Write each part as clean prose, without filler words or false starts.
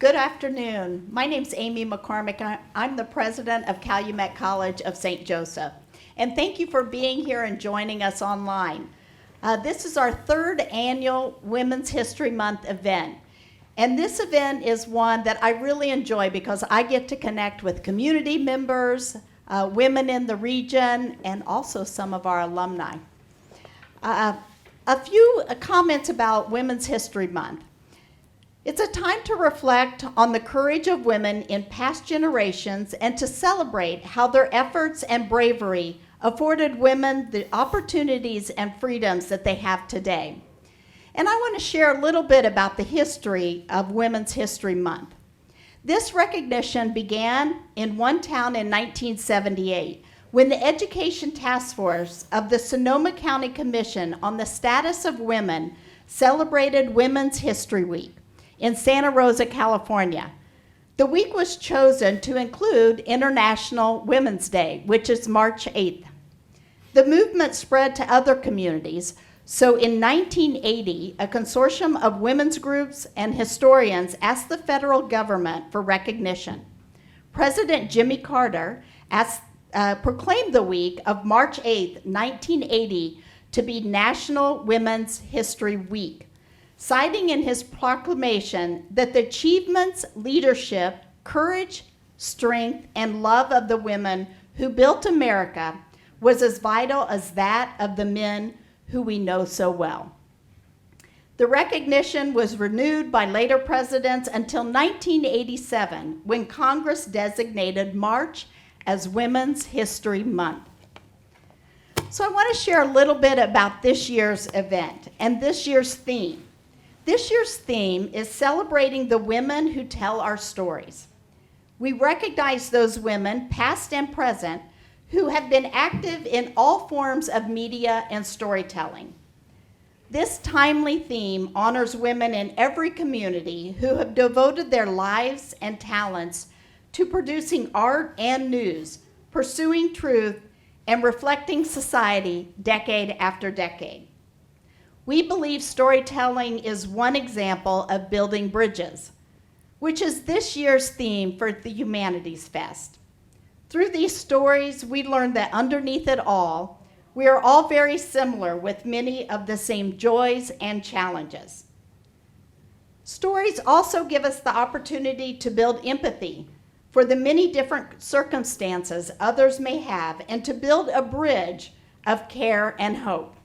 Good afternoon. My name's Amy McCormack. I'm the president of Calumet College of St. Joseph. And thank you for being here and joining us online. This is our third annual Women's History Month event. And this event is one that I really enjoy because I get to connect with community members, women in the region, and also some of our alumni. A few comments about Women's History Month. It's a time to reflect on the courage of women in past generations and to celebrate how their efforts and bravery afforded women the opportunities and freedoms that they have today. And I want to share a little bit about the history of Women's History Month. This recognition began in one town in 1978 when the Education Task Force of the Sonoma County Commission on the Status of Women celebrated Women's History Week in Santa Rosa, California. The week was chosen to include International Women's Day, which is March 8th. The movement spread to other communities, so in 1980, a consortium of women's groups and historians asked the federal government for recognition. President Jimmy Carter proclaimed the week of March 8th, 1980, to be National Women's History Week, citing in his proclamation that the achievements, leadership, courage, strength, and love of the women who built America was as vital as that of the men who we know so well. The recognition was renewed by later presidents until 1987, when Congress designated March as Women's History Month. So I want to share a little bit about this year's event and this year's theme. This year's theme is celebrating the women who tell our stories. We recognize those women, past and present, who have been active in all forms of media and storytelling. This timely theme honors women in every community who have devoted their lives and talents to producing art and news, pursuing truth, and reflecting society decade after decade. We believe storytelling is one example of building bridges, which is this year's theme for the Humanities Fest. Through these stories, we learn that underneath it all, we are all very similar with many of the same joys and challenges. Stories also give us the opportunity to build empathy for the many different circumstances others may have and to build a bridge of care and hope.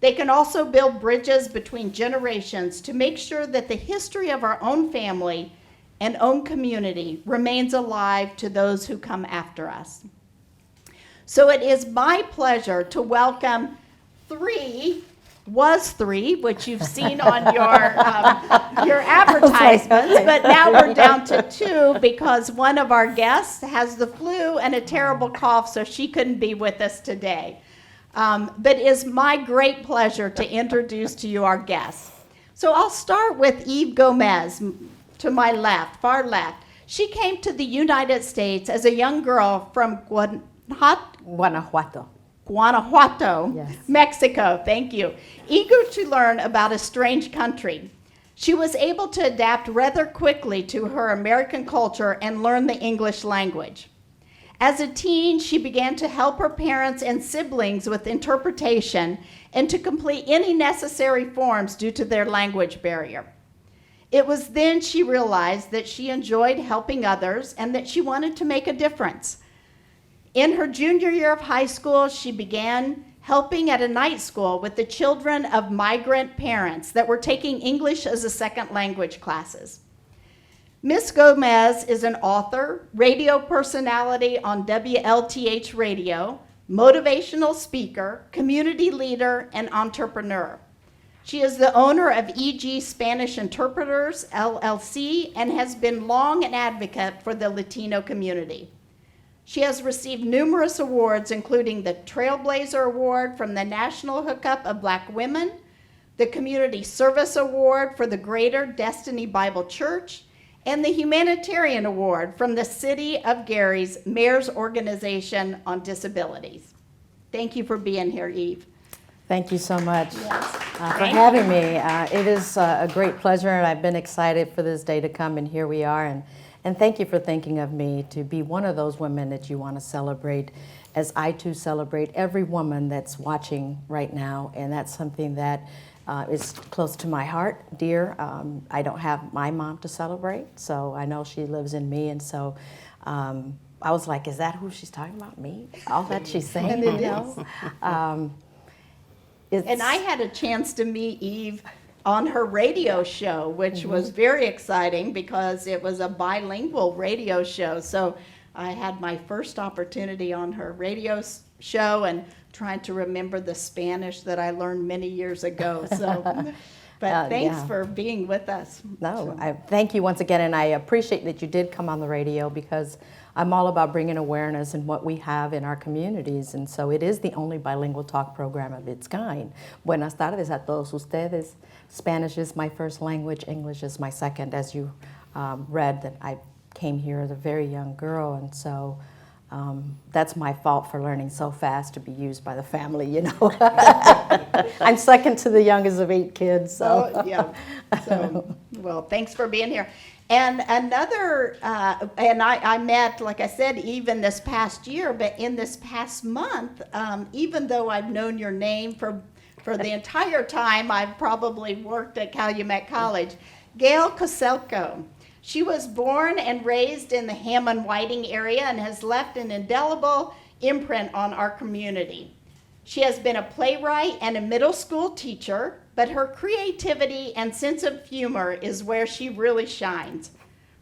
They can also build bridges between generations to make sure that the history of our own family and own community remains alive to those who come after us. So it is my pleasure to welcome three, which you've seen on your advertisements, but now we're down to two because one of our guests has the flu and a terrible cough, so she couldn't be with us today. But it is my great pleasure to introduce to you our guests. So I'll start with Eve Gomez, to my left, far left. She came to the United States as a young girl from Guanajuato, yes. Mexico, thank you. Eager to learn about a strange country. She was able to adapt rather quickly to her American culture and learn the English language. As a teen, she began to help her parents and siblings with interpretation and to complete any necessary forms due to their language barrier. It was then she realized that she enjoyed helping others and that she wanted to make a difference. In her junior year of high school, she began helping at a night school with the children of migrant parents that were taking English as a second language classes. Ms. Gomez is an author, radio personality on WLTH radio, motivational speaker, community leader, and entrepreneur. She is the owner of EG Spanish Interpreters, LLC, and has been long an advocate for the Latino community. She has received numerous awards, including the Trailblazer Award from the National Hookup of Black Women, the Community Service Award for the Greater Destiny Bible Church, and the Humanitarian Award from the City of Gary's Mayor's Organization on Disabilities. Thank you for being here, Eve. Thank you so much Yes. for having me. It is a great pleasure, and I've been excited for this day to come, and here we are. And thank you for thinking of me to be one of those women that you want to celebrate, as I too celebrate every woman that's watching right now, and that's something that is close to my heart, dear. I don't have my mom to celebrate, so I know she lives in me, and so I was like, is that who she's talking about, me? All that she's saying, And it is. And I It's- had a chance to meet Eve on her radio show, which was very exciting because it was a bilingual radio show. So I had my first opportunity on her radio show and trying to remember the Spanish that I learned many years ago. So, but thanks yeah. for being with us. No, I thank you once again, and I appreciate that you did come on the radio, because I'm all about bringing awareness in what we have in our communities, and so it is the only bilingual talk program of its kind. Buenas tardes a todos ustedes. Spanish is my first language, English is my second, as you read that I came here as a very young girl, and so that's my fault for learning so fast to be used by the family, you know. I'm second to the youngest of 8 kids, so. Oh, yeah. So, well, thanks for being here. And another, and I met, like I said, even this past year, but in this past month, even though I've known your name for the entire time I've probably worked at Calumet College, Gail Koselko. She was born and raised in the Hammond-Whiting area and has left an indelible imprint on our community. She has been a playwright and a middle school teacher, but her creativity and sense of humor is where she really shines.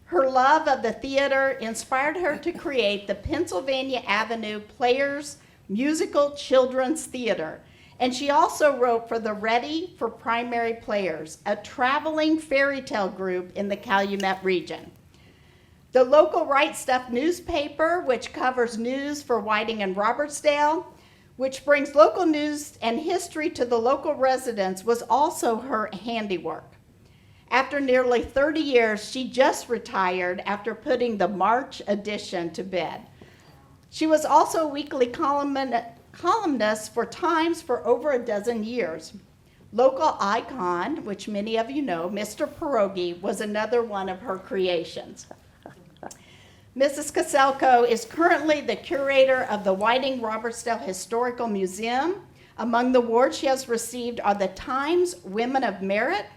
Her love of the theater inspired her to create the Pennsylvania Avenue Players Musical Children's Theater. And she also wrote for the Ready for Primary Players, a traveling fairy tale group in the Calumet region. The local Right Stuff newspaper, which covers news for Whiting and Robertsdale, which brings local news and history to the local residents, was also her handiwork. After nearly 30 years, she just retired after putting the March edition to bed. She was also a weekly columnist for Times for over a dozen years. Local icon, which many of you know, Mr. Pierogi, was another one of her creations. Mrs. Koselko is currently the curator of the Whiting Robertsdale Historical Museum. Among the awards she has received are the Times Women of Merit.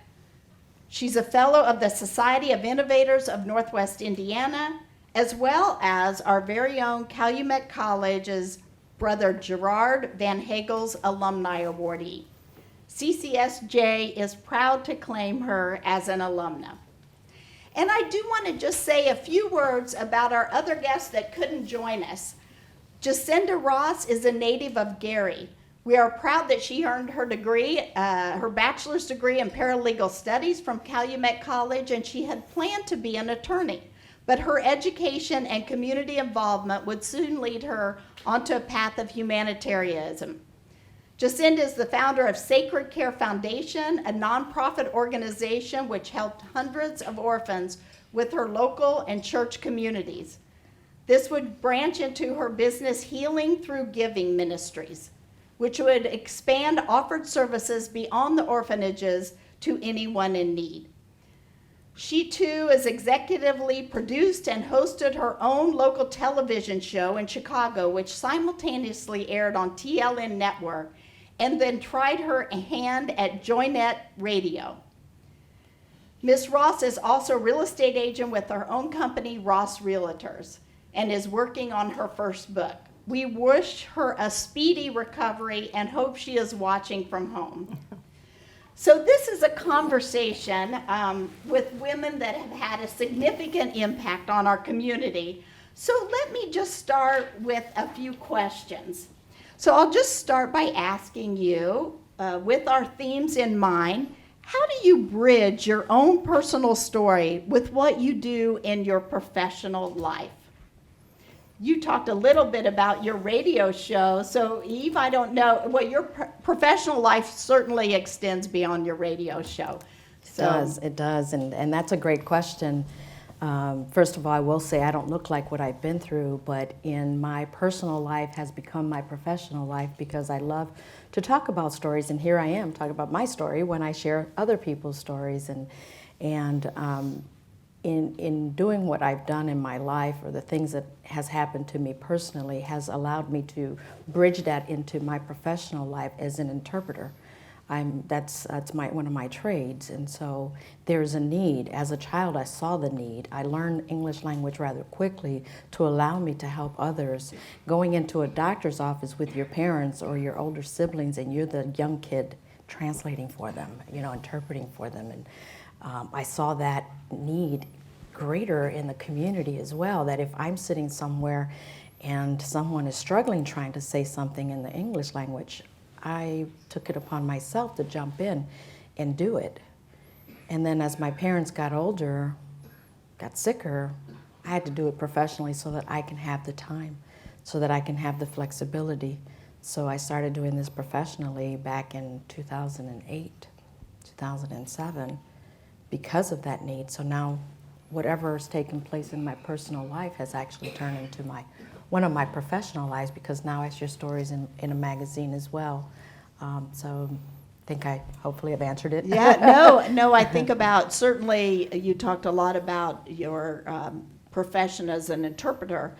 She's a fellow of the Society of Innovators of Northwest Indiana, as well as our very own Calumet College's Brother Gerard Van Hagel's Alumni Awardee. CCSJ is proud to claim her as an alumna. And I do want to just say a few words about our other guest that couldn't join us. Jacinda Ross is a native of Gary. We are proud that she earned her degree, her bachelor's degree in paralegal studies from Calumet College, and she had planned to be an attorney. But her education and community involvement would soon lead her onto a path of humanitarianism. Jacinda is the founder of Sacred Care Foundation, a nonprofit organization which helped hundreds of orphans with her local and church communities. This would branch into her business Healing Through Giving Ministries, which would expand offered services beyond the orphanages to anyone in need. She too is executively produced and hosted her own local television show in Chicago, which simultaneously aired on TLN Network, and then tried her hand at Joynet Radio. Ms. Ross is also a real estate agent with her own company, Ross Realtors, and is working on her first book. We wish her a speedy recovery and hope she is watching from home. So this is a conversation with women that have had a significant impact on our community. So let me just start with a few questions. So I'll just start by asking you, with our themes in mind, how do you bridge your own personal story with what you do in your professional life? You talked a little bit about your radio show. So Eve, I don't know, well, your professional life certainly extends beyond your radio show. It does, and that's a great question. First of all, I will say I don't look like what I've been through, but in my personal life has become my professional life because I love to talk about stories, and here I am talking about my story when I share other people's stories. And in doing what I've done in my life, or the things that has happened to me personally, has allowed me to bridge that into my professional life as an interpreter. That's one of my trades, and so there's a need. As a child, I saw the need. I learned English language rather quickly to allow me to help others. Going into a doctor's office with your parents or your older siblings, and you're the young kid translating for them, interpreting for them, and I saw that need greater in the community as well. That if I'm sitting somewhere and someone is struggling trying to say something in the English language, I took it upon myself to jump in and do it. And then as my parents got older, got sicker, I had to do it professionally so that I can have the time, so that I can have the flexibility. So I started doing this professionally back in 2008, 2007, because of that need. So now whatever has taken place in my personal life has actually turned into one of my professional lives, because now I share stories in a magazine as well. So I think I hopefully have answered it. Yeah, no, I think about, certainly you talked a lot about your profession as an interpreter,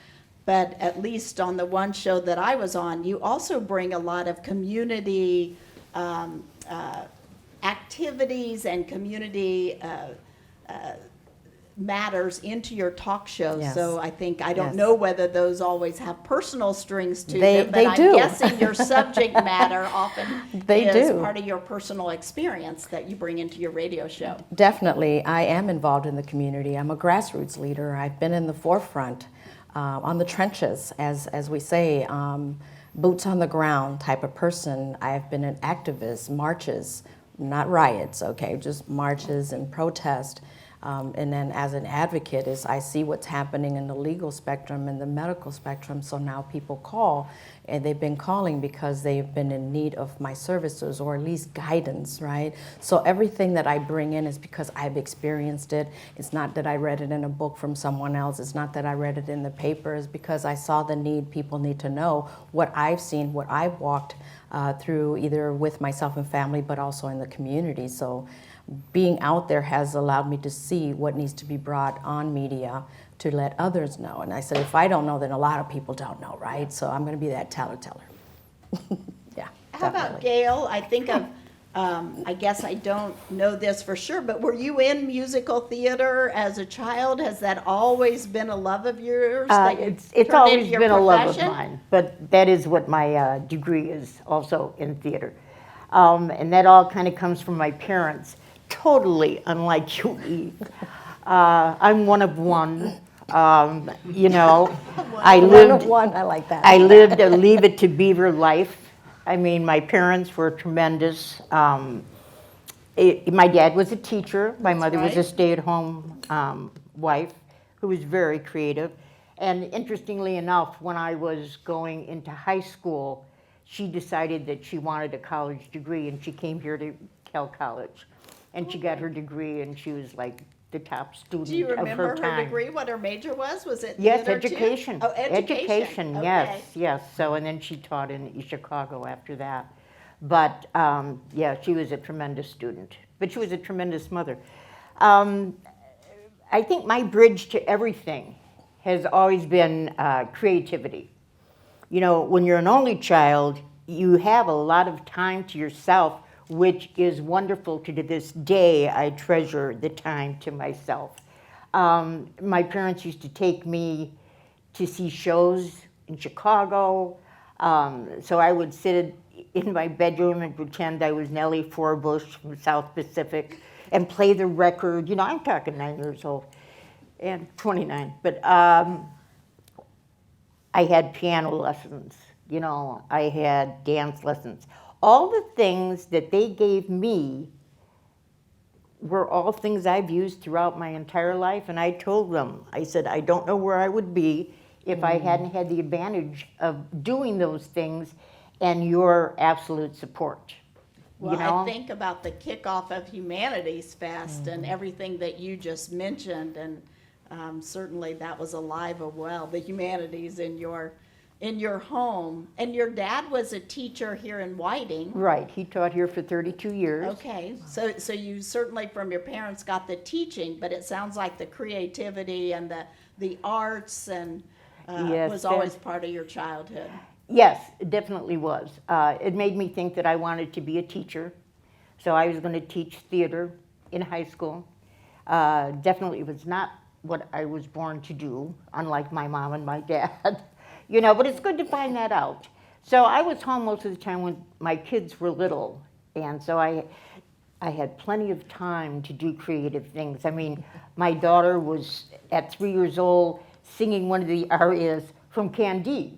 but at least on the one show that I was on, you also bring a lot of community activities and community matters into your talk show. Yes. So I think, I don't Yes. know whether those always have personal strings to They- them, but they I'm do. guessing your subject matter often They is do. part of your personal experience that you bring into your radio show. Definitely, I am involved in the community. I'm a grassroots leader. I've been in the forefront, on the trenches, as we say, boots on the ground type of person. I've been an activist, marches, not riots, okay, just marches and protest. And then as an advocate, I see what's happening in the legal spectrum and the medical spectrum, so now people call, and they've been calling because they've been in need of my services, or at least guidance, right? So everything that I bring in is because I've experienced it. It's not that I read it in a book from someone else. It's not that I read it in the paper. It's because I saw the need. People need to know what I've seen, what I've walked through, either with myself and family, but also in the community. So being out there has allowed me to see what needs to be brought on media to let others know. And I said, if I don't know, then a lot of people don't know, right? So I'm going to be that teller. Yeah, How about definitely. Gail? I think of, I guess I don't know this for sure, but were you in musical theater as a child? Has that always been a love of yours? that you It's turned always into your been a love of profession? mine, but that is what my degree is, also in theater. And that all kind of comes from my parents, totally unlike you, Eve. I'm one of one. I lived One, I like that. I lived a Leave It to Beaver life. I mean, my parents were tremendous. My dad was a teacher. My mother was a right. stay-at-home wife who was very creative. And interestingly enough, when I was going into high school, she decided that she wanted a college degree, and she came here to Cal College. And she got her degree, and she was like the top student Do you of remember her her time. degree, what her major was? Was it Yes, theater too? education. Oh, education. Okay. Yes. So, and then she taught in East Chicago after that. But, yeah, she was a tremendous student. But she was a tremendous mother. I think my bridge to everything has always been creativity. You know, when you're an only child, you have a lot of time to yourself, which is wonderful. To this day, I treasure the time to myself. My parents used to take me to see shows in Chicago. So I would sit in my bedroom and pretend I was Nellie Forbush from South Pacific and play the record. You know, I'm talking 9 years old and 29. But I had piano lessons, you know, I had dance lessons. All the things that they gave me were all things I've used throughout my entire life. And I told them, I said, I don't know where I would be if I hadn't had the advantage of doing those things and your absolute support. Well, You know? I think about the kickoff of Humanities Fest and everything that you just mentioned, and certainly that was alive and well, the humanities in your home. And your dad was a teacher here in Whiting. Right, he taught here for 32 years. Okay, so you certainly from your parents got the teaching, but it sounds like the creativity and the arts and Yes, was always part of your childhood. Yes, it definitely was. It made me think that I wanted to be a teacher. So I was going to teach theater in high school. Definitely was not what I was born to do, unlike my mom and my dad. You know, but it's good to find that out. So I was home most of the time when my kids were little. And so I had plenty of time to do creative things. I mean, my daughter was at 3 years old singing one of the arias from Candide.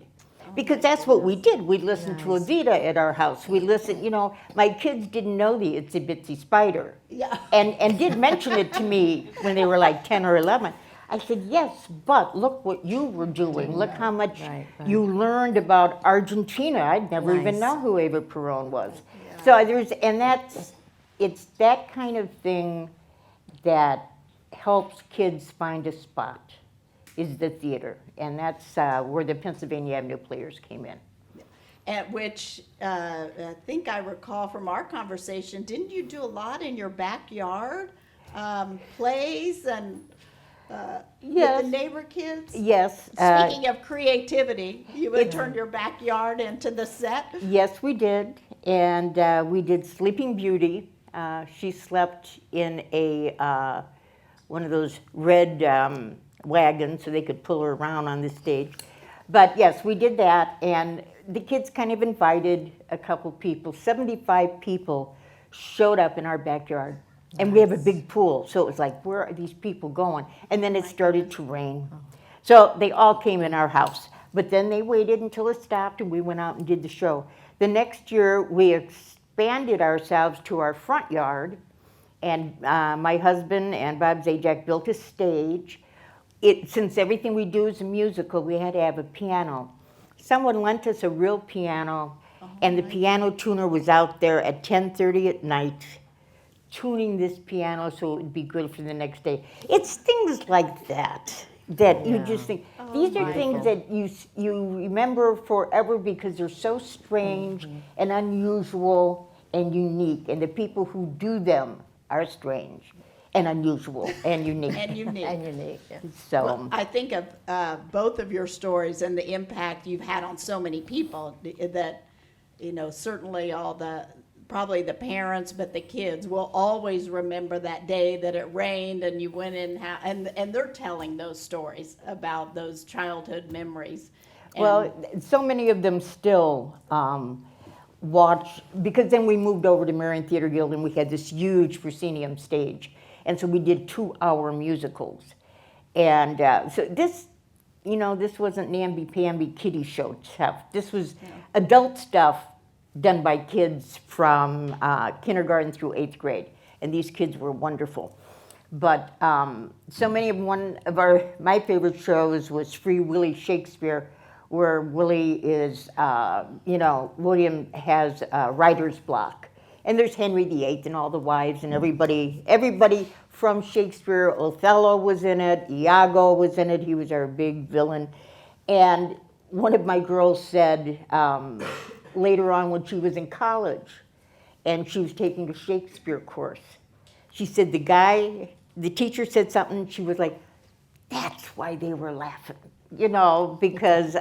Because that's what we did. We listened to Evita at our house. We listened, you know, my kids didn't know the Itsy Bitsy Spider. Yeah. And did mention it to me when they were like 10 or 11. I said, yes, but look what you were doing. Look how much you learned about Argentina. I'd never even known who Eva Perón was. Yeah. So it's that kind of thing that helps kids find a spot, is the theater. And that's where the Pennsylvania Avenue Players came in. At which I think I recall from our conversation, didn't you do a lot in your backyard? Plays and with the neighbor kids? Yes. Speaking of creativity, you would turn your backyard into the set? Yes, we did. And we did Sleeping Beauty. She slept in a one of those red wagons so they could pull her around on the stage. But yes, we did that, and the kids kind of invited a couple people. 75 people showed up in our backyard. And we have a big pool, so it was like, where are these people going? And then it started to rain. So they all came in our house. But then they waited until it stopped, and we went out and did the show. The next year, we expanded ourselves to our front yard, and my husband and Bob Zajac built a stage. Since everything we do is a musical, we had to have a piano. Someone lent us a real piano, and the piano tuner was out there at 10:30 at night, tuning this piano so it would be good for the next day. It's things like that you just think, these are things that you remember forever because they're so strange and unusual and unique, and the people who do them are strange and unusual and unique. And unique. And unique, yeah. So Well, I think of both of your stories and the impact you've had on so many people that, you know, certainly probably the parents, but the kids will always remember that day that it rained and you went in, and they're telling those stories about those childhood memories. well, so many of them still watch, because then we moved over to Marion Theater Guild and we had this huge proscenium stage. And so we did 2-hour musicals. And so this, you know, this wasn't namby-pamby kiddie show stuff. This was adult stuff done by kids from kindergarten through 8th grade. And these kids were wonderful. But so many of my favorite shows was Free Willy Shakespeare, where Willie is, you know, William has writer's block. And there's Henry VIII and all the wives and everybody from Shakespeare. Othello was in it, Iago was in it, he was our big villain. And one of my girls said later on when she was in college and she was taking a Shakespeare course, she said the teacher said something, she was like, that's why they were laughing, you know, because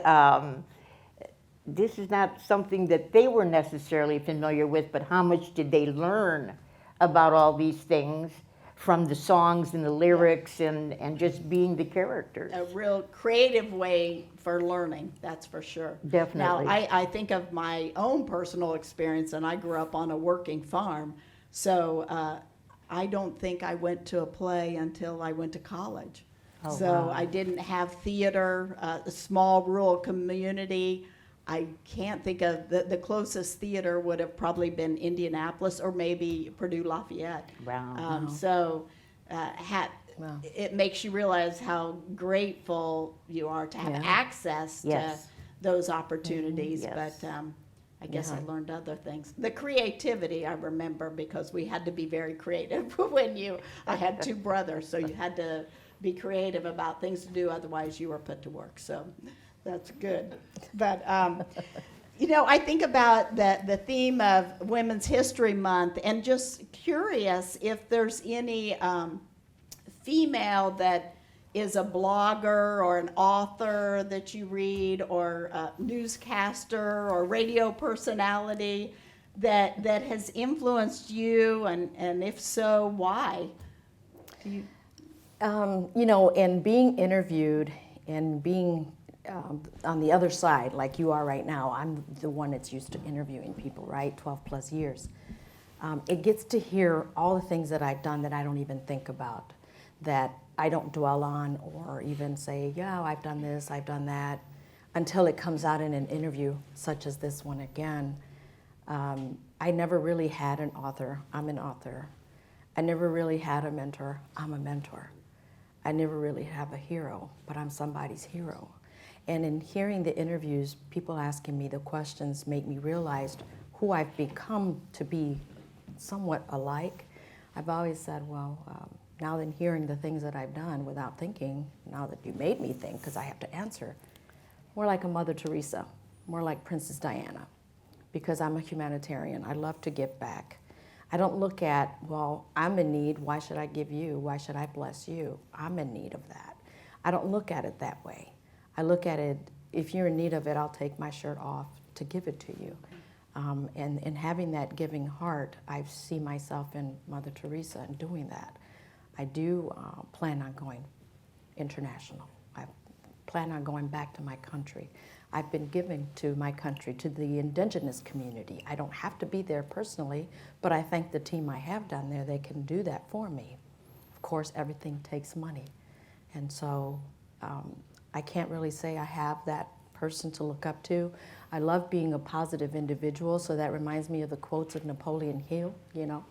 this is not something that they were necessarily familiar with, but how much did they learn about all these things from the songs and the lyrics and just being the characters. A real creative way for learning, that's for sure. Definitely. Now, I think of my own personal experience, and I grew up on a working farm, so I don't think I went to a play until I went to college. Oh, So wow. I didn't have theater, a small rural community. I can't think of, the closest theater would have probably been Indianapolis or maybe Purdue Lafayette. Wow. So Wow. it makes you realize how grateful you are to have access Yes. to those opportunities. Yes. But I guess I learned other things. The creativity I remember because we had to be very creative I had 2 brothers, so you had to be creative about things to do, otherwise you were put to work. So that's good. But you know, I think about the theme of Women's History Month, and just curious if there's any female that is a blogger or an author that you read, or a newscaster or radio personality that has influenced you, and if so, why? Do you... You know, in being interviewed and being on the other side, like you are right now, I'm the one that's used to interviewing people, right? 12 plus years. It gets to hear all the things that I've done that I don't even think about, that I don't dwell on or even say, yeah, I've done this, I've done that, until it comes out in an interview such as this one again. I never really had an author. I'm an author. I never really had a mentor. I'm a mentor. I never really have a hero, but I'm somebody's hero. And in hearing the interviews, people asking me the questions make me realize who I've become to be somewhat alike. I've always said, well, now than hearing the things that I've done without thinking, now that you made me think, because I have to answer, more like a Mother Teresa, more like Princess Diana, because I'm a humanitarian. I love to give back. I don't look at, well, I'm in need, why should I give you? Why should I bless you? I'm in need of that. I don't look at it that way. I look at it, if you're in need of it, I'll take my shirt off to give it to you. And in having that giving heart, I see myself in Mother Teresa and doing that. I do plan on going international. I plan on going back to my country. I've been giving to my country, to the indigenous community. I don't have to be there personally, but I thank the team I have down there. They can do that for me. Of course, everything takes money. And so I can't really say I have that person to look up to. I love being a positive individual, so that reminds me of the quotes of Napoleon Hill, you know,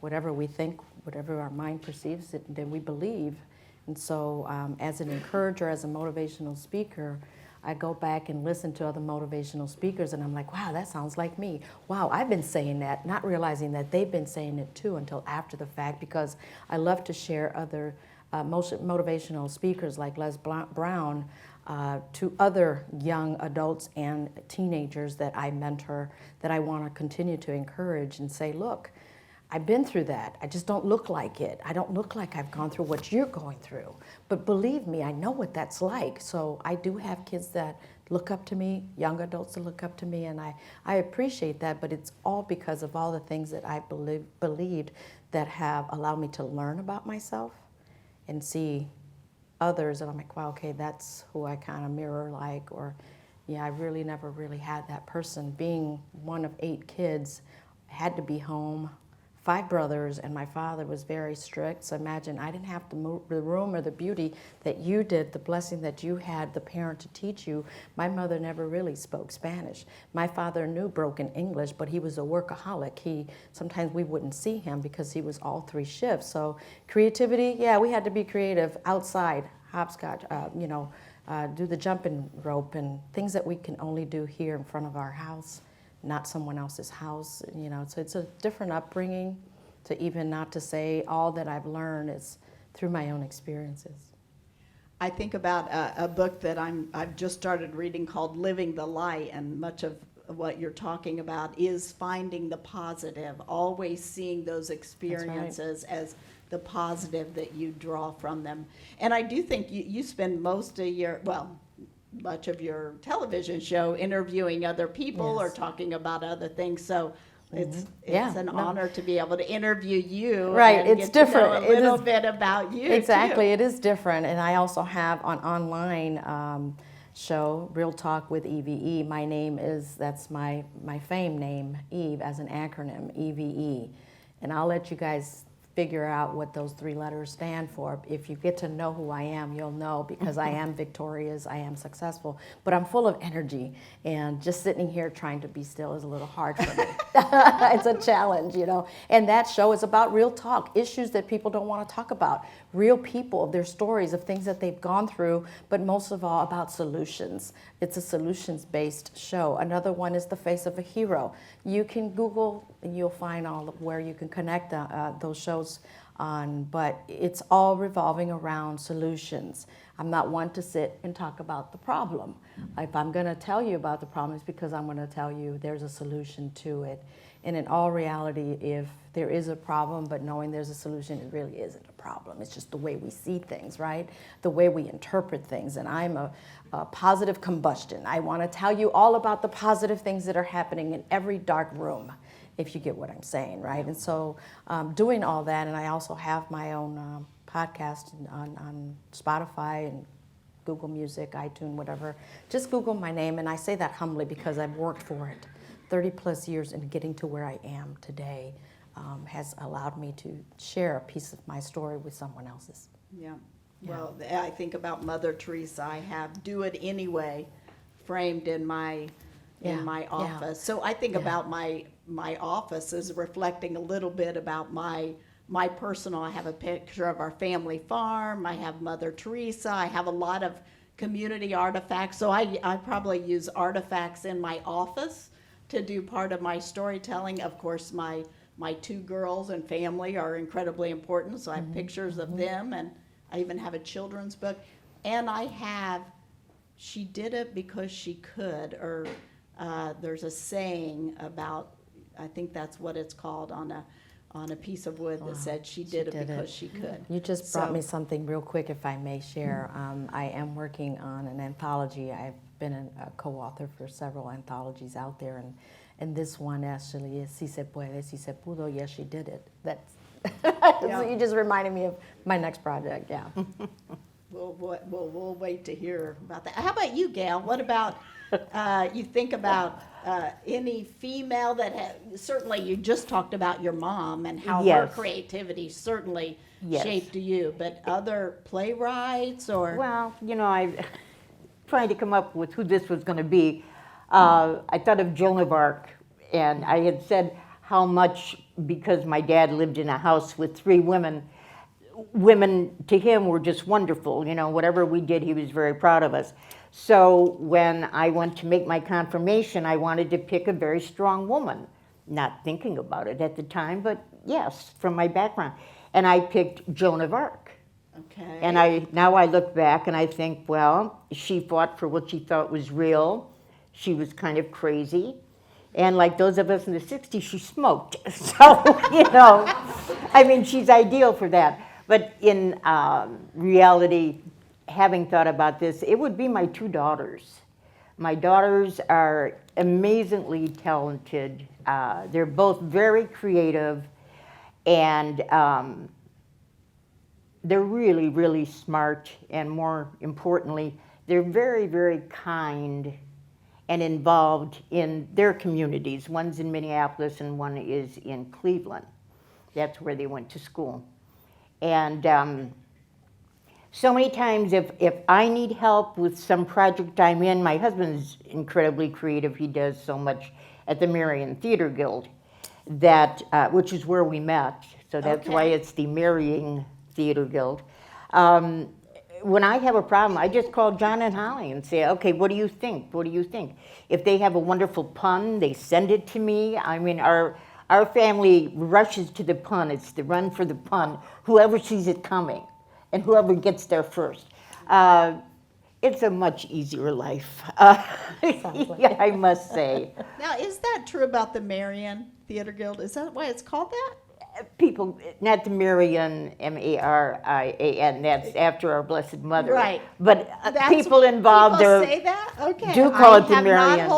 whatever we think, whatever our mind perceives it, then we believe. And so as an encourager, as a motivational speaker, I go back and listen to other motivational speakers, and I'm like, wow, that sounds like me. Wow, I've been saying that, not realizing that they've been saying it too until after the fact, because I love to share other motivational speakers like Les Brown to other young adults and teenagers that I mentor, that I want to continue to encourage and say, look, I've been through that. I just don't look like it. I don't look like I've gone through what you're going through. But believe me, I know what that's like. So I do have kids that look up to me, young adults that look up to me, and I appreciate that, but it's all because of all the things that I believed that have allowed me to learn about myself and see others, and I'm like, wow, okay, that's who I kind of mirror like, or yeah, I really never really had that person. Being one of 8 kids, I had to be home, 5 brothers, and my father was very strict. So imagine I didn't have the room or the beauty that you did, the blessing that you had, the parent to teach you. My mother never really spoke Spanish. My father knew broken English, but he was a workaholic. Sometimes we wouldn't see him because he was all 3 shifts. So creativity, yeah, we had to be creative outside, hopscotch, do the jumping rope and things that we can only do here in front of our house, not someone else's house, you know. So it's a different upbringing, to even not to say all that I've learned is through my own experiences. I think about a book that I've just started reading called Living the Light, and much of what you're talking about is finding the positive, always seeing those experiences as the positive that you draw from them. And I do think you spend most of your, much of your television show interviewing other people or talking about other things. So it's an honor to be able to interview you. Right, and it's get different. To know a little bit about you. Exactly, too. it is different. And I also have an online show, Real Talk with EVE. My name that's my fame name, Eve, as an acronym, EVE. And I'll let you guys figure out what those 3 letters stand for. If you get to know who I am, you'll know, because I am victorious, I am successful, but I'm full of energy, and just sitting here trying to be still is a little hard for me. It's a challenge, you know. And that show is about real talk, issues that people don't want to talk about, real people, their stories of things that they've gone through, but most of all about solutions. It's a solutions-based show. Another one is The Face of a Hero. You can Google and you'll find all of where you can connect those shows shows on, but it's all revolving around solutions. I'm not one to sit and talk about the problem. If I'm going to tell you about the problem, it's because I'm going to tell you there's a solution to it. And in all reality, if there is a problem, but knowing there's a solution, it really isn't a problem. It's just the way we see things, right? The way we interpret things. And I'm a positive combustion. I want to tell you all about the positive things that are happening in every dark room, if you get what I'm saying, right? And so doing all that, and I also have my own podcast on Spotify and Google Music, iTunes, whatever. Just Google my name, and I say that humbly because I've worked for it. 30 plus years in getting to where I am today has allowed me to share a piece of my story with someone else's. Yeah. Well, I think about Mother Teresa. I have "Do It Anyway" framed in my office. So I think about my office as reflecting a little bit about my personal. I have a picture of our family farm. I have Mother Teresa. I have a lot of community artifacts. So I probably use artifacts in my office to do part of my storytelling. Of course, my two girls and family are incredibly important. So I have pictures of them, and I even have a children's book. And I have, she did it because she could, or there's a saying about, I think that's what it's called, on a piece of wood that said she did it because she could. You just brought me something real quick, if I may share. I am working on an anthology. I've been a co-author for several anthologies out there, and this one actually is Si Se Puede, Si Se Pudo, yes, she did it. That's so you just reminded me of my next project, yeah. We'll wait to hear about that. How about you, Gail? What about, you think about any female that certainly you just talked about your mom and how her creativity certainly shaped you, but other playwrights or? Well, I trying to come up with who this was going to be. I thought of Joan of Arc, and I had said how much, because my dad lived in a house with 3 women to him were just wonderful. Whatever we did, he was very proud of us. So when I went to make my confirmation, I wanted to pick a very strong woman, not thinking about it at the time, but yes, from my background. And I picked Joan of Arc. Okay. And now I look back and I think, well, she fought for what she thought was real. She was kind of crazy. And like those of us in the 60s, she smoked. So, she's ideal for that. But in reality, having thought about this, it would be my 2 daughters. My daughters are amazingly talented. They're both very creative, and they're really, really smart, and more importantly, they're very, very kind and involved in their communities. One's in Minneapolis and one is in Cleveland. That's where they went to school. And so many times if I need help with some project I'm in, my husband's incredibly creative. He does so much at the Marion Theater Guild, that which is where we met. So that's why it's the Marion Theater Guild. When I have a problem, I just call John and Holly and say, okay, what do you think? What do you think? If they have a wonderful pun, they send it to me. Our family rushes to the pun. It's the run for the pun, whoever sees it coming and whoever gets there first. It's a much easier life, yeah, I must say. Now, is that true about the Marion Theater Guild? Is that why it's called that? People, not the Marian, Marian, that's after our Blessed Mother. Right. But people involved People say that? Okay. do call it the Marian. I have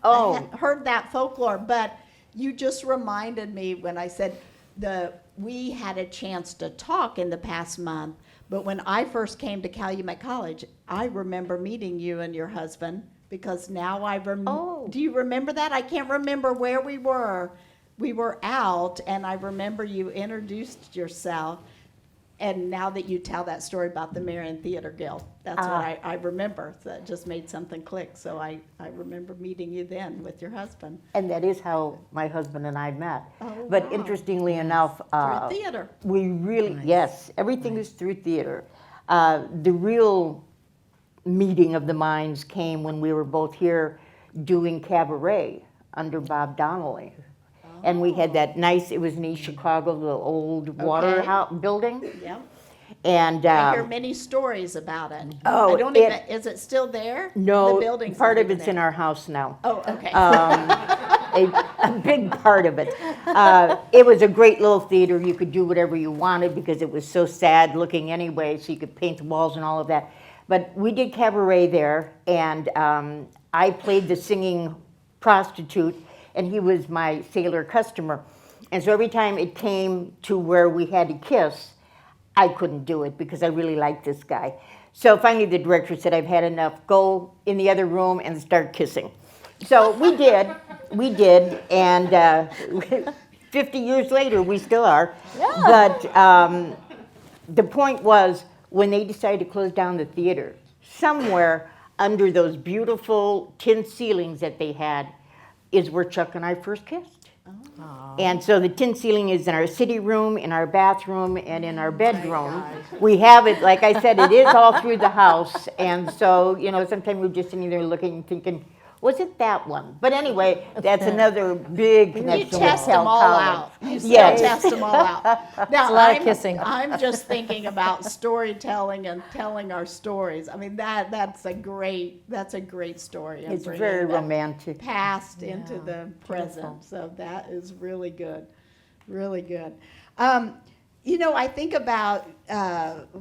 not heard that folklore, but you just reminded me when I said we had a chance to talk in the past month, but when I first came to Calumet College, I remember meeting you and your husband, because now I remember. Do you remember that? I can't remember where we were. We were out, and I remember you introduced yourself, and now that you tell that story about the Marion Theater Guild, that's what I remember. So that just made something click, so I remember meeting you then with your husband. And that is how my husband and I met. Oh, but wow. interestingly enough, Through theater. We really, yes, everything is through theater. The real meeting of the minds came when we were both here doing cabaret under Bob Donnelly. And we had that nice, it was in East Chicago, the old water Okay. building. Yeah. And I hear many stories about it. Oh, I don't it- even, is it still there? no, The building's part not of even it's there. in our house now. Oh, okay. A big part of it. It was a great little theater. You could do whatever you wanted because it was so sad looking anyway, so you could paint the walls and all of that. But we did cabaret there, and I played the singing prostitute, and he was my sailor customer. And so every time it came to where we had to kiss, I couldn't do it because I really liked this guy. So finally the director said, I've had enough. Go in the other room and start kissing. So we did, and 50 years later, we still are. Yeah. But the point was, when they decided to close down the theater, somewhere under those beautiful tin ceilings that they had is where Chuck and I first kissed. And so the tin ceiling is in our city room, in our bathroom, and in our bedroom. We have it, like I said, it is all through the house. And so, sometimes we're just sitting there looking and thinking, was it that one? But anyway, that's another big connection You with test Pell them all College. out. You still Yes. test them all out. Now, a lot of kissing. I'm just thinking about storytelling and telling our stories. I mean, that's a great story. of It's bringing very that romantic. past into the present. So that is really good, really good. I think about,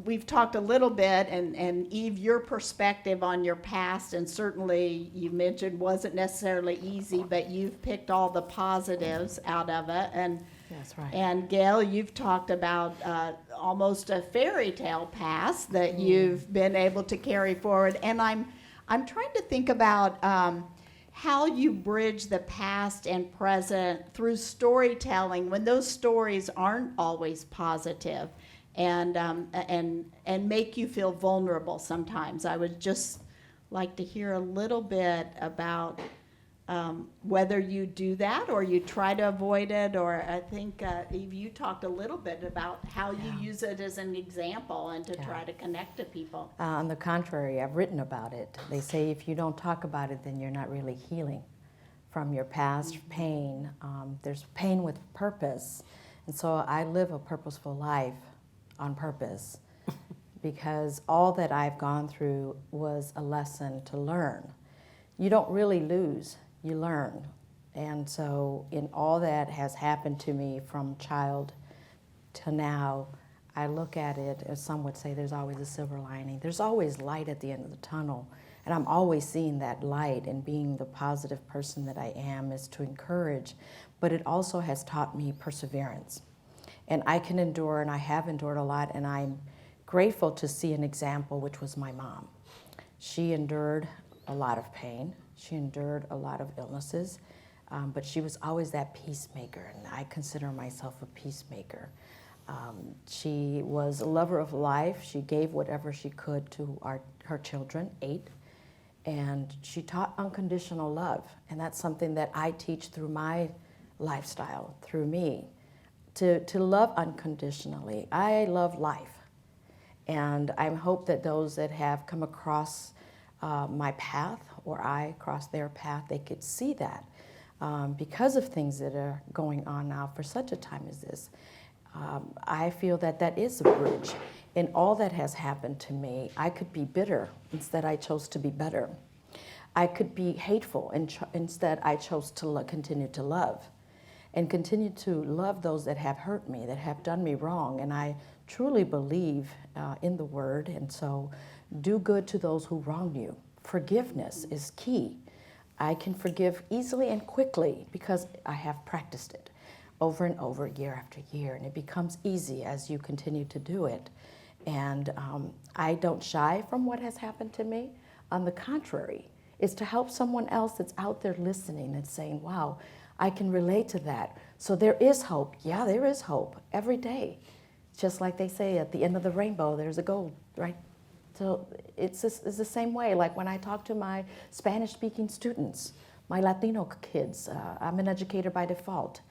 we've talked a little bit, and Eve, your perspective on your past, and certainly you mentioned wasn't necessarily easy, but you've picked all the positives out of it. And That's right. And Gail, you've talked about almost a fairy tale past that you've been able to carry forward. And I'm trying to think about how you bridge the past and present through storytelling when those stories aren't always positive and make you feel vulnerable sometimes. I would just like to hear a little bit about whether you do that or you try to avoid it, or I think, Eve, you talked a little bit about how you use it as an example and to try to connect to people. On the contrary, I've written about it. They say if you don't talk about it, then you're not really healing from your past pain. There's pain with purpose. And so I live a purposeful life on purpose because all that I've gone through was a lesson to learn. You don't really lose, you learn. And so in all that has happened to me from child to now, I look at it, as some would say, there's always a silver lining. There's always light at the end of the tunnel. And I'm always seeing that light, and being the positive person that I am is to encourage. But it also has taught me perseverance. And I can endure, and I have endured a lot, and I'm grateful to see an example, which was my mom. She endured a lot of pain. She endured a lot of illnesses, but she was always that peacemaker, and I consider myself a peacemaker. She was a lover of life. She gave whatever she could to her children, 8, and she taught unconditional love, and that's something that I teach through my lifestyle, through me, to love unconditionally. I love life, and I hope that those that have come across my path, or I cross their path, they could see that because of things that are going on now for such a time as this. I feel that that is a bridge. In all that has happened to me, I could be bitter. Instead, I chose to be better. I could be hateful. Instead, I chose to continue to love. And continue to love those that have hurt me, that have done me wrong. And I truly believe in the word. And so do good to those who wrong you. Forgiveness is key. I can forgive easily and quickly because I have practiced it over and over, year after year, and it becomes easy as you continue to do it. And I don't shy from what has happened to me. On the contrary, it's to help someone else that's out there listening and saying, wow, I can relate to that. So there is hope. Yeah, there is hope every day. Just like they say, at the end of the rainbow, there's a gold, right? So it's the same way. Like when I talk to my Spanish-speaking students, my Latino kids, I'm an educator by default.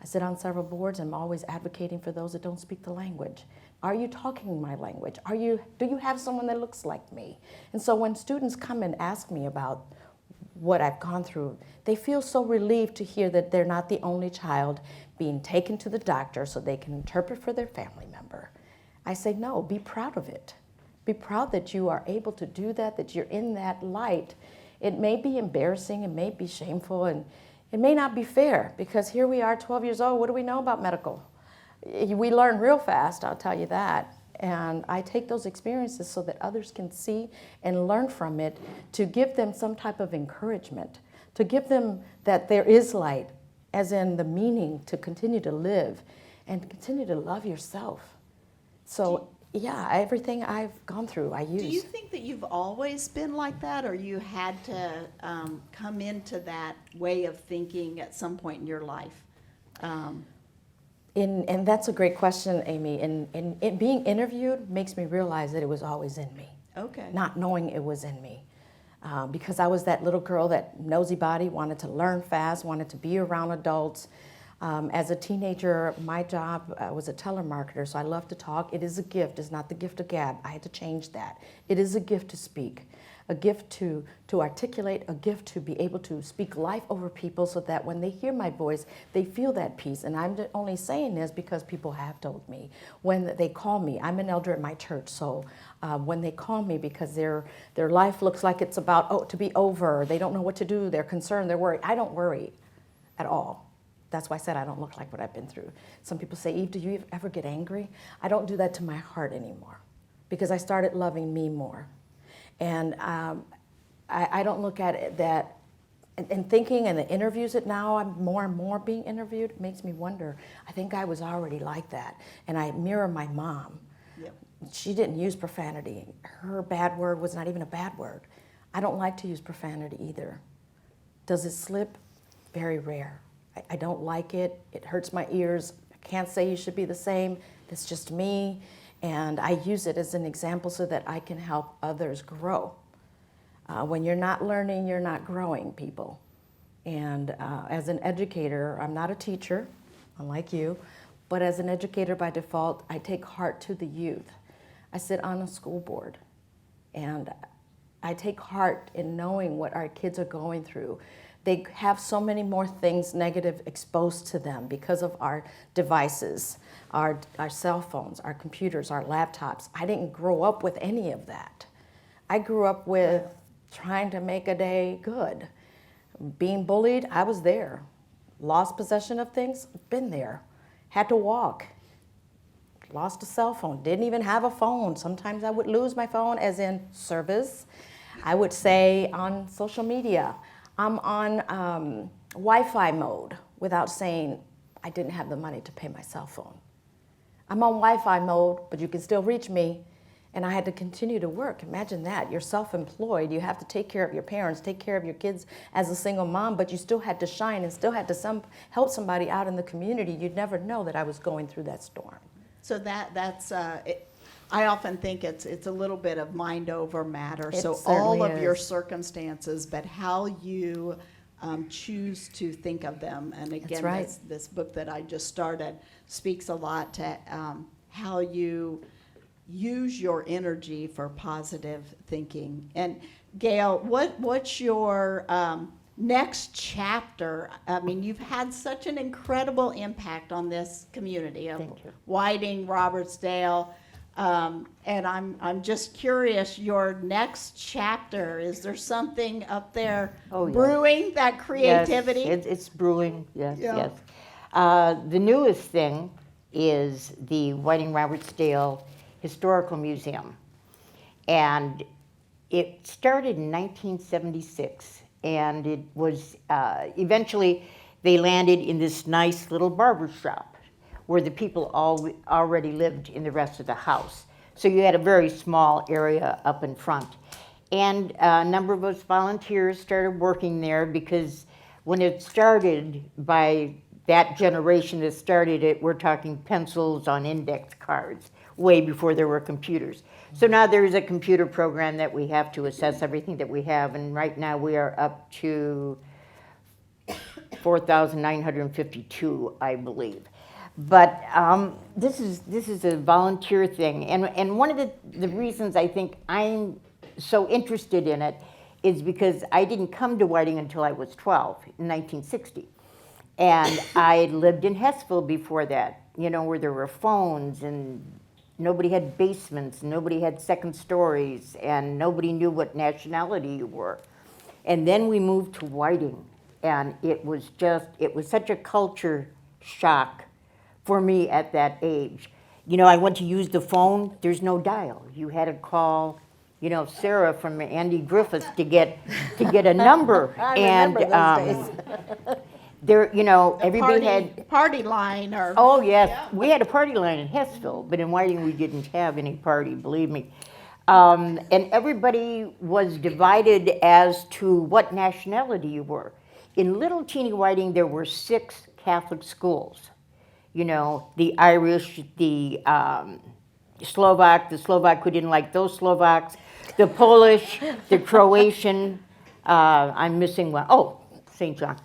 I sit on several boards, and I'm always advocating for those that don't speak the language. Are you talking my language? Do you have someone that looks like me? And so when students come and ask me about what I've gone through, they feel so relieved to hear that they're not the only child being taken to the doctor so they can interpret for their family member. I say, no, be proud of it. Be proud that you are able to do that, that you're in that light. It may be embarrassing, it may be shameful, and it may not be fair, because here we are, 12 years old, what do we know about medical? We learn real fast, I'll tell you that. And I take those experiences so that others can see and learn from it, to give them some type of encouragement, to give them that there is light, as in the meaning to continue to live and continue to love yourself. So yeah, everything I've gone through, I use. Do you think that you've always been like that, or you had to come into that way of thinking at some point in your life? And that's a great question, Amy. And being interviewed makes me realize that it was always in me. Okay. Not knowing it was in me. Because I was that little girl, that nosy body, wanted to learn fast, wanted to be around adults. As a teenager, my job was a telemarketer, so I love to talk. It is a gift. It's not the gift of gab. I had to change that. It is a gift to speak, a gift to articulate, a gift to be able to speak life over people so that when they hear my voice, they feel that peace. And I'm only saying this because people have told me. When they call me, I'm an elder at my church, so when they call me because their life looks like it's about to be over, they don't know what to do, they're concerned, they're worried. I don't worry at all. That's why I said I don't look like what I've been through. Some people say, Eve, do you ever get angry? I don't do that to my heart anymore, because I started loving me more. And I don't look at it that, and thinking in the interviews that now I'm more and more being interviewed, makes me wonder. I think I was already like that. And I mirror my mom. Yep. She didn't use profanity. Her bad word was not even a bad word. I don't like to use profanity either. Does it slip? Very rare. I don't like it. It hurts my ears. I can't say you should be the same. That's just me. And I use it as an example so that I can help others grow. When you're not learning, you're not growing, people. And as an educator, I'm not a teacher, unlike you, but as an educator by default, I take heart to the youth. I sit on a school board, and I take heart in knowing what our kids are going through. They have so many more things negative exposed to them because of our devices, our cell phones, our computers, our laptops. I didn't grow up with any of that. I grew up with trying to make a day good. Being bullied, I was there. Lost possession of things, been there. Had to walk. Lost a cell phone, didn't even have a phone. Sometimes I would lose my phone, as in service. I would say on social media, I'm on Wi-Fi mode, without saying I didn't have the money to pay my cell phone. I'm on Wi-Fi mode, but you can still reach me, and I had to continue to work. Imagine that. You're self-employed. You have to take care of your parents, take care of your kids as a single mom, but you still had to shine and still had to help somebody out in the community. You'd never know that I was going through that storm. So that's I often think it's a little bit of mind over matter. It So all certainly of your is. circumstances, but how you choose to think of them. And again, right. this book that I just started speaks a lot to how you use your energy for positive thinking. And Gail, what's your next chapter? I mean, you've had such an incredible impact on this community of Thank you. Whiting, Robertsdale. And I'm just curious, your next chapter, is there something up there Oh, yeah. brewing, that creativity? Yes, it's brewing, yes, Yeah. yes. The newest thing is the Whiting Robertsdale Historical Museum. And it started in 1976, and it was, eventually they landed in this nice little barber shop where the people already lived in the rest of the house. So you had a very small area up in front. And a number of us volunteers started working there, because when it started, by that generation that started it, we're talking pencils on index cards, way before there were computers. So now there's a computer program that we have to assess everything that we have, and right now we are up to 4,952, I believe. But this is a volunteer thing, and one of the reasons I think I'm so interested in it is because I didn't come to Whiting until I was 12 in 1960. And I lived in Hessville before that, where there were phones and nobody had basements, nobody had second stories, and nobody knew what nationality you were. And then we moved to Whiting, and it was such a culture shock for me at that age. I went to use the phone, there's no dial. You had to call, Sarah from Andy Griffiths to get a number. I remember those days. There, everybody had party line or. Oh, yes. We had a party line in Hessville, but in Whiting we didn't have any party, believe me. And everybody was divided as to what nationality you were. In little teeny Whiting, there were 6 Catholic schools. The Irish, the Slovak who didn't like those Slovaks, the Polish, the Croatian, I'm missing one. Oh, St. John.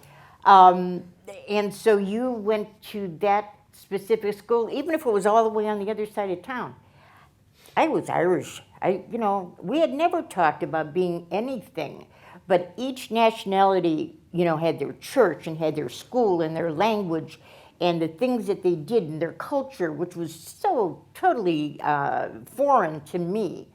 And so you went to that specific school, even if it was all the way on the other side of town. I was Irish. We had never talked about being anything, but each nationality, had their church and had their school and their language and the things that they did and their culture, which was so totally foreign to me.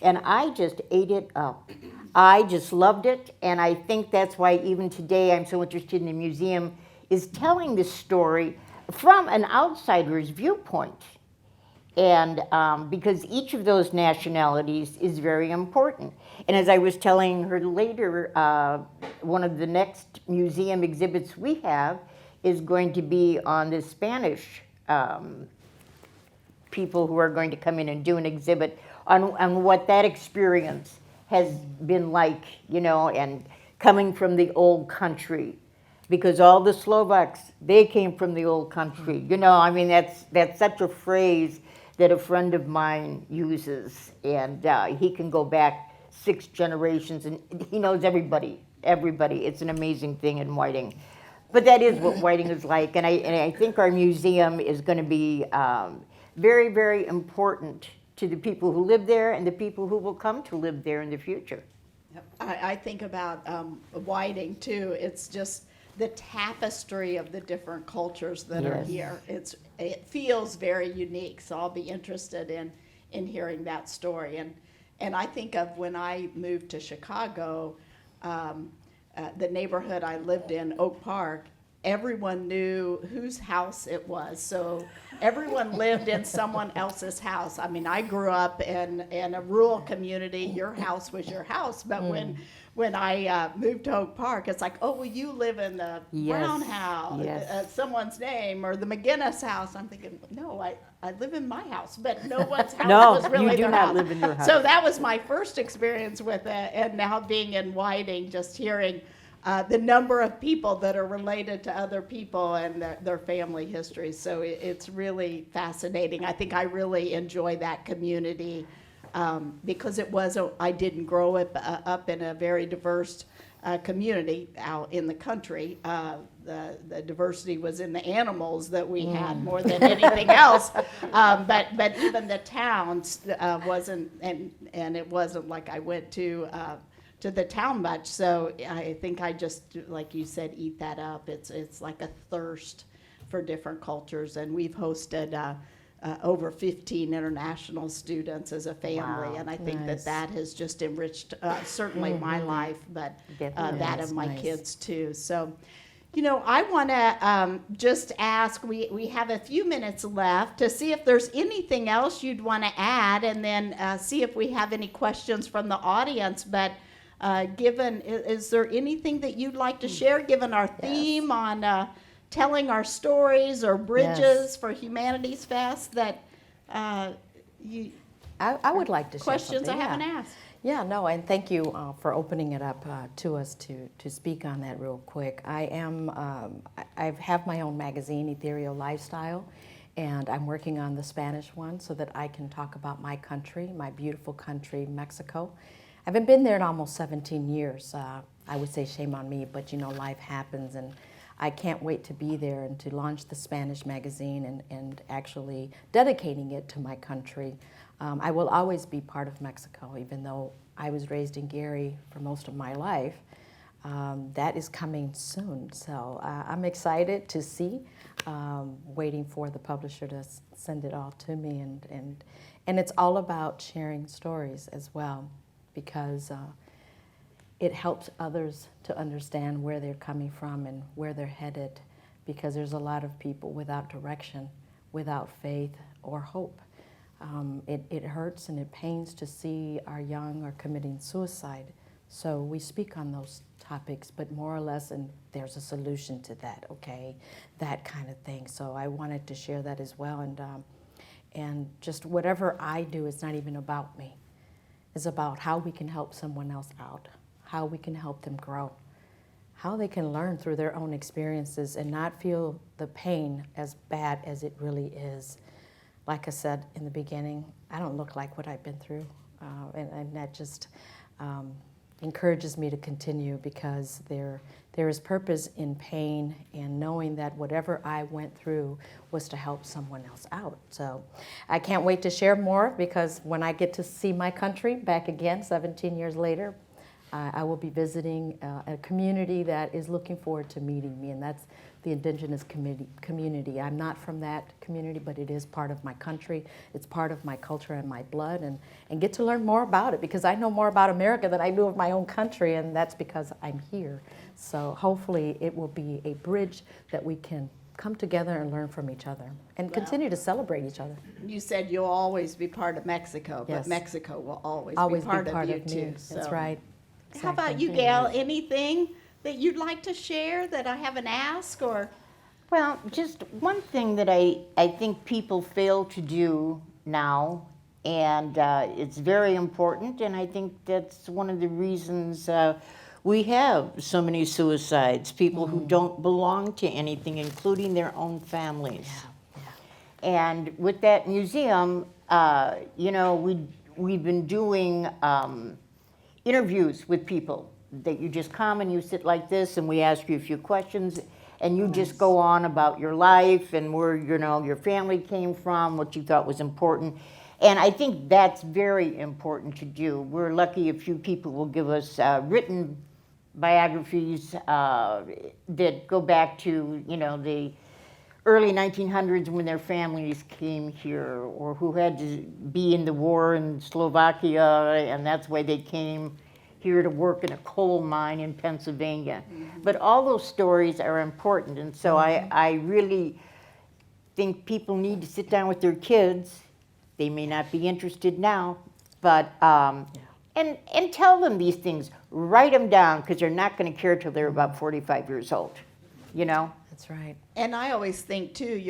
And I just ate it up. I just loved it, and I think that's why even today I'm so interested in the museum, is telling this story from an outsider's viewpoint. And because each of those nationalities is very important. And as I was telling her later, one of the next museum exhibits we have is going to be on the Spanish people who are going to come in and do an exhibit on what that experience has been like, and coming from the old country. Because all the Slovaks, they came from the old country. That's such a phrase that a friend of mine uses. And he can go back 6 generations, and he knows everybody. It's an amazing thing in Whiting. But that is what Whiting is like. And I think our museum is going to be very, very important to the people who live there and the people who will come to live there in the future. I think about Whiting too. It's just the tapestry of the different cultures that are here. It feels very unique. So I'll be interested in hearing that story. And I think of when I moved to Chicago, the neighborhood I lived in, Oak Park. Everyone knew whose house it was. So everyone lived in someone else's house. I mean, I grew up in a rural community. Your house was your house. But when I moved to Oak Park, it's like, oh, well, you live in the Brown house, someone's name, or the McGinnis house. I'm thinking, no, I live in my house. But no one's house was really you do their not house. live in your house. So that was my first experience with it. And now being in Whiting, just hearing the number of people that are related to other people and their family history. So it's really fascinating. I think I really enjoy that community because I didn't grow up in a very diverse community out in the country. The diversity was in the animals that we had more than anything else. But even the towns wasn't, and it wasn't like I went to the town much. So I think I just, like you said, eat that up. It's like a thirst for different cultures. And we've hosted over 15 international students as a family. Wow. And I think Nice. that has just enriched certainly my life, but Definitely. that That's of my nice. kids too. So, I want to just ask, we have a few minutes left to see if there's anything else you'd want to add, and then see if we have any questions from the audience. But is there anything that you'd like to share, given our theme on telling our stories or bridges for Humanities Fest, that I would like to share questions I something, haven't asked? Yeah, no, and thank you for opening it up to us to speak on that real quick. I have my own magazine, Ethereal Lifestyle, and I'm working on the Spanish one so that I can talk about my country, my beautiful country, Mexico. I haven't been there in almost 17 years. I would say shame on me, but life happens, and I can't wait to be there and to launch the Spanish magazine and actually dedicating it to my country. I will always be part of Mexico, even though I was raised in Gary for most of my life. That is coming soon, so I'm excited to see, waiting for the publisher to send it all to me, and it's all about sharing stories as well, because it helps others to understand where they're coming from and where they're headed, because there's a lot of people without direction, without faith or hope. It hurts and it pains to see our young are committing suicide. So we speak on those topics, but more or less, and there's a solution to that, okay? That kind of thing. So I wanted to share that as well. And just whatever I do, it's not even about me. It's about how we can help someone else out, how we can help them grow, how they can learn through their own experiences and not feel the pain as bad as it really is. Like I said in the beginning, I don't look like what I've been through, and that just encourages me to continue, because there is purpose in pain, and knowing that whatever I went through was to help someone else out. So I can't wait to share more, because when I get to see my country back again 17 years later, I will be visiting a community that is looking forward to meeting me, and that's the indigenous community. I'm not from that community, but it is part of my country. It's part of my culture and my blood, and get to learn more about it, because I know more about America than I do of my own country, and that's because I'm here. So hopefully it will be a bridge that we can come together and learn from each other and continue to celebrate each other. You said you'll always be part of Mexico, but Yes. Mexico will always Always be part me. of you too. That's so. right. How about you, Gail? Anything that you'd like to share that I haven't asked, or? Well, just one thing that I think people fail to do now, and it's very important, and I think that's one of the reasons we have so many suicides, people who don't belong to anything, including their own families. And with that museum, you know, we've been doing interviews with people that you just come and you sit like this, and we ask you a few questions, and you just go on about your life and where, you know, your family came from, what you thought was important. And I think that's very important to do. We're lucky a few people will give us written biographies that go back to, you know, the early 1900s when their families came here, or who had to be in the war in Slovakia, and that's why they came here to work in a coal mine in Pennsylvania. But all those stories are important, and so I really think people need to sit down with their kids. They may not be interested now, but and tell them these things. Write them down, because they're not going to care till they're about 45 years old, you know? That's right. And I always think too,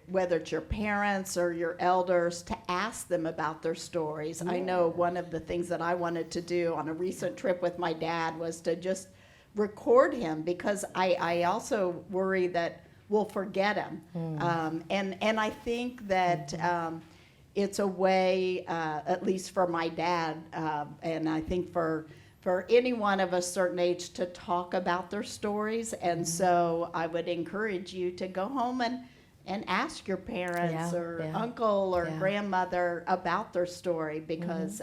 whether it's your parents or your elders, to ask them about their stories. I know one of the things that I wanted to do on a recent trip with my dad was to just record him, because I also worry that we'll forget him. And I think that it's a way, at least for my dad, and I think for anyone of a certain age, to talk about their stories. And so I would encourage you to go home and ask your parents or uncle or grandmother about their story, because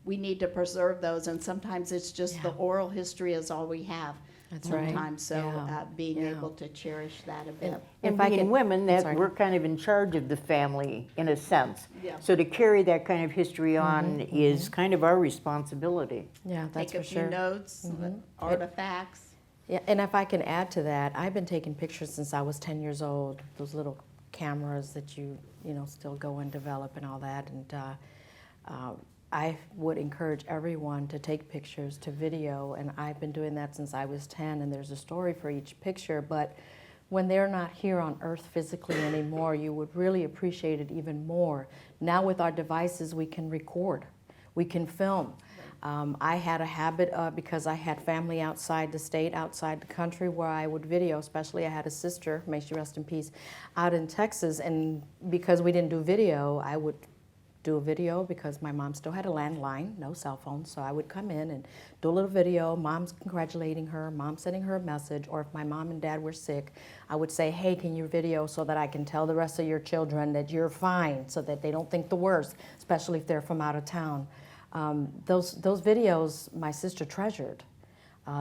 we need to preserve those. And sometimes it's just the oral history is all we have. That's sometimes. right. So being able to cherish that a bit. And being women, that we're kind of in charge of the family in a sense. Yeah. So to carry that kind of history on is kind of our responsibility. Yeah, that's Take for a few sure. notes, artifacts. Yeah, and if I can add to that, I've been taking pictures since I was 10 years old. Those little cameras that you know still go and develop and all that, and I would encourage everyone to take pictures, to video, and I've been doing that since I was 10, and there's a story for each picture. But when they're not here on Earth physically anymore, you would really appreciate it even more. Now with our devices, we can record, we can film. I had a habit, because I had family outside the state, outside the country, where I would video, especially I had a sister, may she rest in peace, out in Texas, and because we didn't do video, I would do a video, because my mom still had a landline, no cell phone, so I would come in and do a little video, mom's congratulating her, mom sending her a message, or if my mom and dad were sick, I would say, hey, can you video so that I can tell the rest of your children that you're fine, so that they don't think the worst, especially if they're from out of town. Those videos my sister treasured.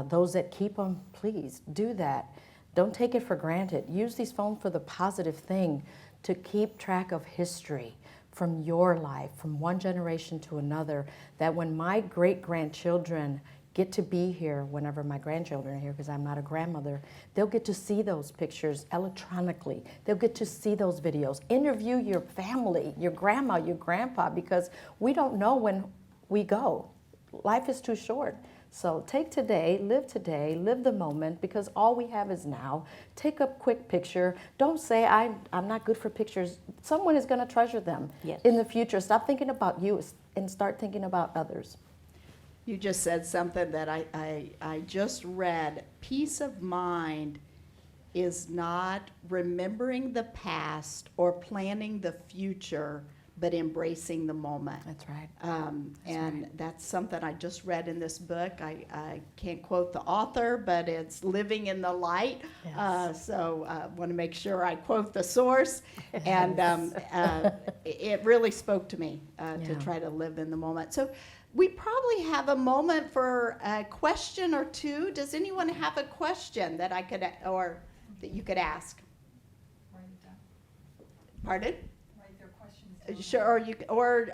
Those that keep them, please do that. Don't take it for granted. Use these phones for the positive thing, to keep track of history from your life, from one generation to another, that when my great-grandchildren get to be here, whenever my grandchildren are here, because I'm not a grandmother, they'll get to see those pictures electronically. They'll get to see those videos. Interview your family, your grandma, your grandpa, because we don't know when we go. Life is too short. So take today, live the moment, because all we have is now. Take a quick picture. Don't say, I'm not good for pictures. Someone is going to treasure them in the future. Stop thinking about you and start thinking about others. You just said something that I just read. Peace of mind is not remembering the past or planning the future, but embracing the moment. That's right. That's something I just read in this book. I can't quote the author, but it's Living in the Light. Yes. So I want to make sure I quote the source. And it really spoke to me to try to live in the moment. So we probably have a moment for a question or two. Does anyone have a question that I could, or that you could ask? Write it down. Pardon? Write their questions down. Sure, or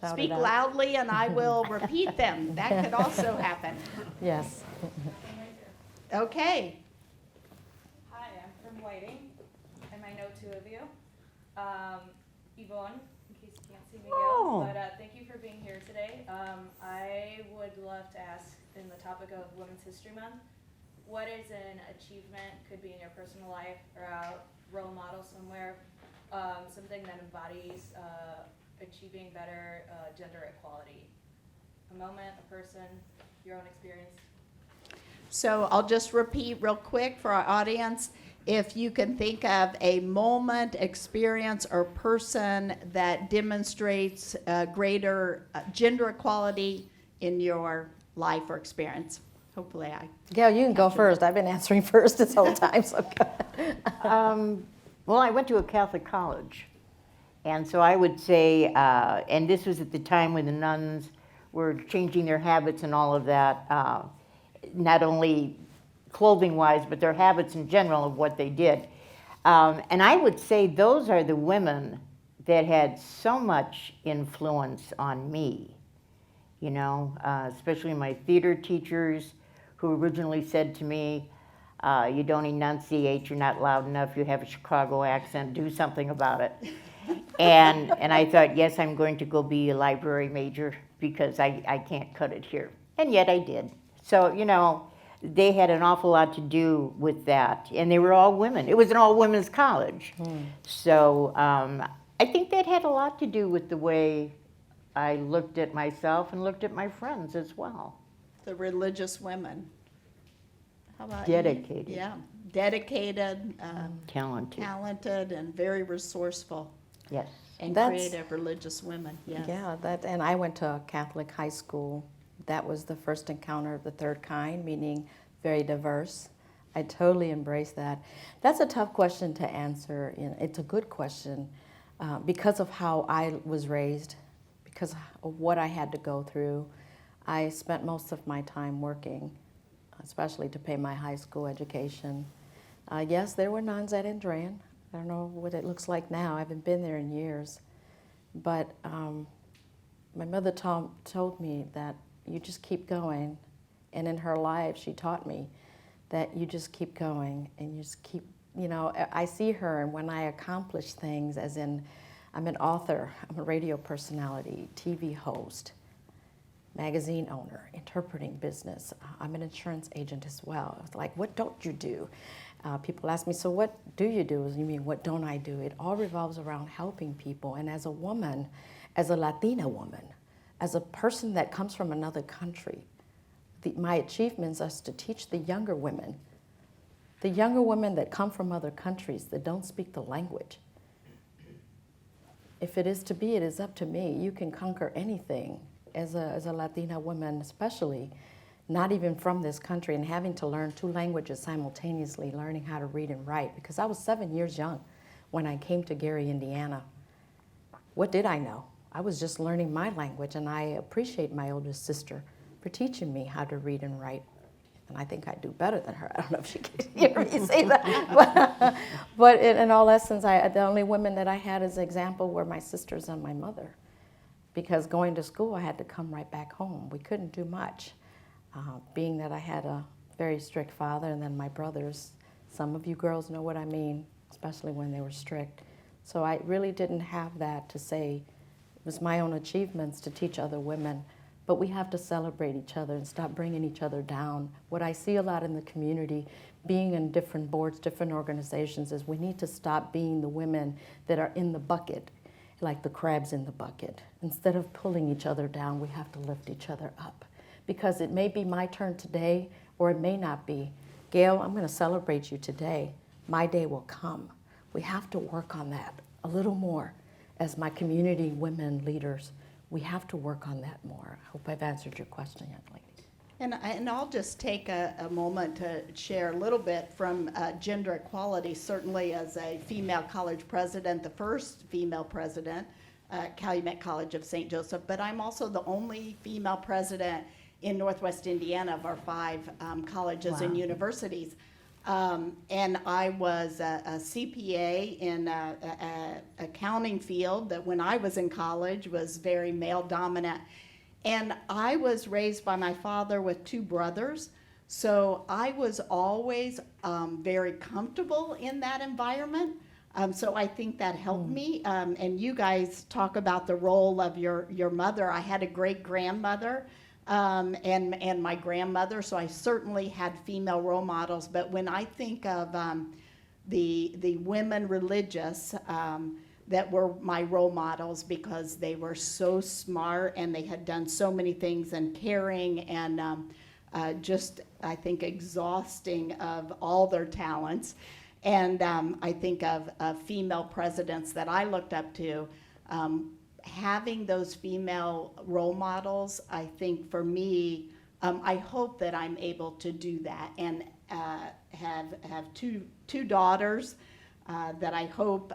Shout speak it out. loudly and I will repeat them. That could also happen. Yes. Okay. Hi, I'm from Whiting, and I know two of you. Yvonne, in case you can't see Miguel, Oh. but thank you for being here today. I would love to ask, in the topic of Women's History Month, what is an achievement, could be in your personal life or a role model somewhere, something that embodies achieving better gender equality? A moment, a person, your own experience. So I'll just repeat real quick for our audience. If you can think of a moment, experience, or person that demonstrates greater gender equality in your life or experience. Hopefully I. Gail, you can go first. I've been answering first this whole time, so go. Well, I went to a Catholic college. And so I would say, and this was at the time when the nuns were changing their habits and all of that, not only clothing-wise, but their habits in general of what they did. And I would say those are the women that had so much influence on me, you know, especially my theater teachers who originally said to me, you don't enunciate, you're not loud enough, you have a Chicago accent, do something about it. And I thought, yes, I'm going to go be a library major because I can't cut it here. And yet I did. So, you know, they had an awful lot to do with that. And they were all women. It was an all-women's college. So I think that had a lot to do with the way I looked at myself and looked at my friends as well. The religious women. How about you? Dedicated. Yeah, dedicated, Talented. and very resourceful Yes. and That's- creative religious women. Yes. Yeah, and I went to a Catholic high school. That was the first encounter of the third kind, meaning very diverse. I totally embrace that. That's a tough question to answer. It's a good question because of how I was raised, because of what I had to go through. I spent most of my time working, especially to pay my high school education. Yes, there were nuns at Andrean. I don't know what it looks like now. I haven't been there in years. But my mother told me that you just keep going. And in her life, she taught me that you just keep going and you just keep, you know, I see her, and when I accomplish things, as in I'm an author, I'm a radio personality, TV host, magazine owner, interpreting business. I'm an insurance agent as well. It's like, what don't you do? People ask me, so what do you do? You mean, what don't I do? It all revolves around helping people. And as a woman, as a Latina woman, as a person that comes from another country, my achievements are to teach the younger women that come from other countries that don't speak the language. If it is to be, it is up to me. You can conquer anything as a Latina woman, especially not even from this country, and having to learn 2 languages simultaneously, learning how to read and write, because I was 7 years young when I came to Gary, Indiana. What did I know? I was just learning my language, and I appreciate my oldest sister for teaching me how to read and write. And I think I do better than her. I don't know if she can hear me say that. But in all essence, the only women that I had as an example were my sisters and my mother. Because going to school, I had to come right back home. We couldn't do much. Being that I had a very strict father, and then my brothers, some of you girls know what I mean, especially when they were strict. So I really didn't have that to say. It was my own achievements to teach other women. But we have to celebrate each other and stop bringing each other down. What I see a lot in the community, being in different boards, different organizations, is we need to stop being the women that are in the bucket, like the crabs in the bucket. Instead of pulling each other down, we have to lift each other up. Because it may be my turn today, or it may not be. Gail, I'm going to celebrate you today. My day will come. We have to work on that a little more as my community women leaders. We have to work on that more. I hope I've answered your question, young lady. And I'll just take a moment to share a little bit from gender equality, certainly as a female college president, the first female president at Calumet College of St. Joseph, but I'm also the only female president in Northwest Indiana of our 5 colleges and universities. And I was a CPA in a accounting field that when I was in college was very male dominant. And I was raised by my father with 2 brothers. So I was always very comfortable in that environment. So I think that helped me. And you guys talk about the role of your mother. I had a great grandmother. And my grandmother, so I certainly had female role models. But when I think of the women religious that were my role models, because they were so smart and they had done so many things, and caring, and just, I think, exhausting of all their talents. And I think of female presidents that I looked up to. Having those female role models, I think for me, I hope that I'm able to do that, and have two daughters that I hope,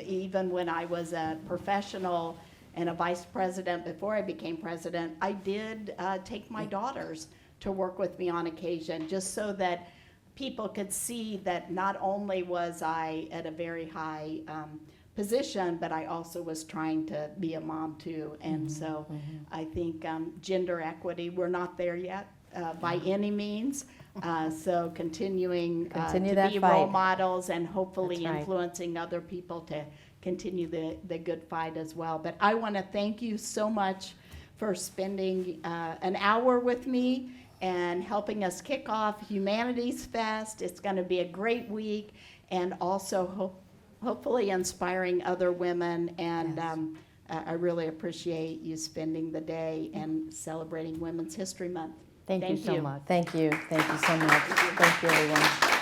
even when I was a professional and a vice president before I became president, I did take my daughters to work with me on occasion, just so that people could see that not only was I at a very high position, but I also was trying to be a mom too. And so I think gender equity, we're not there yet by any means. So continuing Continue to that be fight. role models, and hopefully That's right. influencing other people to continue the good fight as well. But I want to thank you so much for spending an hour with me and helping us kick off Humanities Fest. It's going to be a great week, and also hopefully inspiring other women. And Yes. I really appreciate you spending the day and celebrating Women's History Month. Thank you so much. Thank you. Thank you so much. Thank you, everyone.